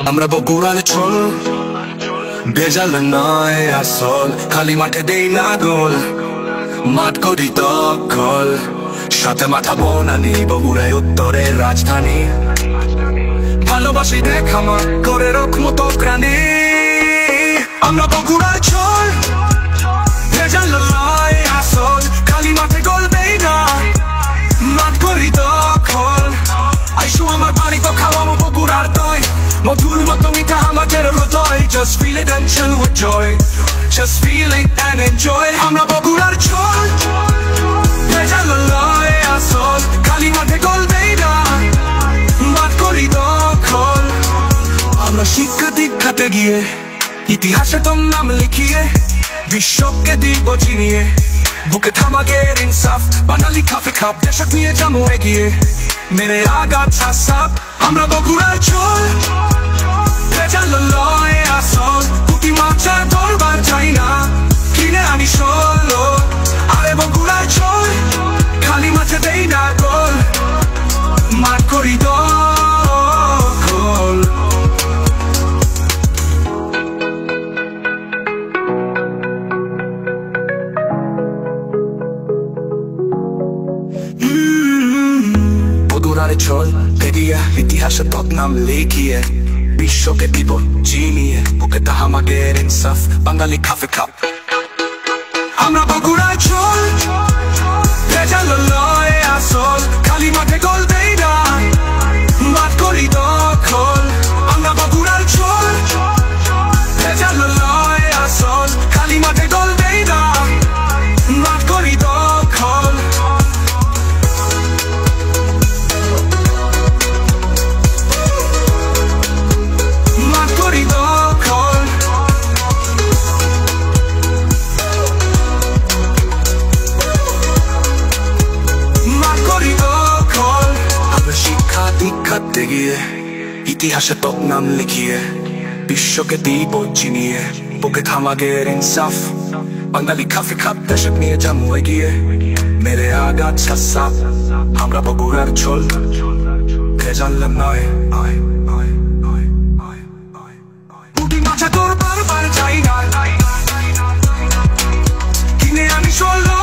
আমরা বগুড়ার ছোল, ভেজাল নয় আসল, খালি মাঠে দেই না গোল, মাঠ করি দখল, সাথে মাথা বনানি, বগুড়ায় উত্তরের রাজধানী। ভালোবাসি দেখ আমার করে রকম তো প্রাণী। আমরা বগুড়ার ছোল, ভেজাল নয় আসল, খালি মাঠে গোল দেই না, মাঠ করি দখল। আইসো আমার বাড়ি তো খাওয়াবো বগুড়ার দই, মধুর মতো মিঠা আমাদের হৃদয়। Just feel it and chill with joy, just feel it and enjoy. আমরা বগুড়ার ছোল, ভেজাল নয় আসল, খালি মাঠে গোল দেই না, মাঠ করি দখল। আমরা শিক্ষা দীক্ষাতে গিয়ে ইতিহাসে তোর নাম লিখিয়ে বিশ্বকে দিব চিনিয়ে, বুকে থামাগের ইনসাফ, বাঙালি খাফে খাপ, দেশক নিয়ে যাবো এগিয়ে, মেরে আগাছা সাপ। আমরা বগুড়ার ছোল, ভেজাল নয় আসল, পুঁটি মাছা দরবার চাই না, কিনে আনি ষোলো। আরে বগুড়ার ছোল, খালি মাঠে দেই না গোল, মাঠ করি দখল। বগুড়ার ছোল পেরিয়ে ইতিহাসে তোর নাম লিখিয়ে বিশ্বকে দিব চিনিয়ে, বুকে তাহামাগের ইনসাফ, বাঙালি খাফে খাপ। আমরা বগুড়ার ছোল, ভেজাল নয় আসল, খালি মাঠে গোল দেই না, মাঠ করি দখল। আমরা বগুড়ার ছোল, ভেজাল নয় আসল, খালি মাঠে গোল দেই না, মাঠ করি দখল। দীক্ষাতে গিয়ে ইতিহাসে তোর নাম লিখিয়ে বিশ্বকে দিব চিনিয়ে, বুকে থামাগের ইনসাফ, বাঙালি খাফে খাপ, দেশক নিয়ে যাবো এগিয়ে, মেরে আগাছা সাপ। আমরা বগুড়ার ছোল, ভেজাল নয় পুঁটি মাছা তোর বারবার চাই না, কিনে আনি ষোলো।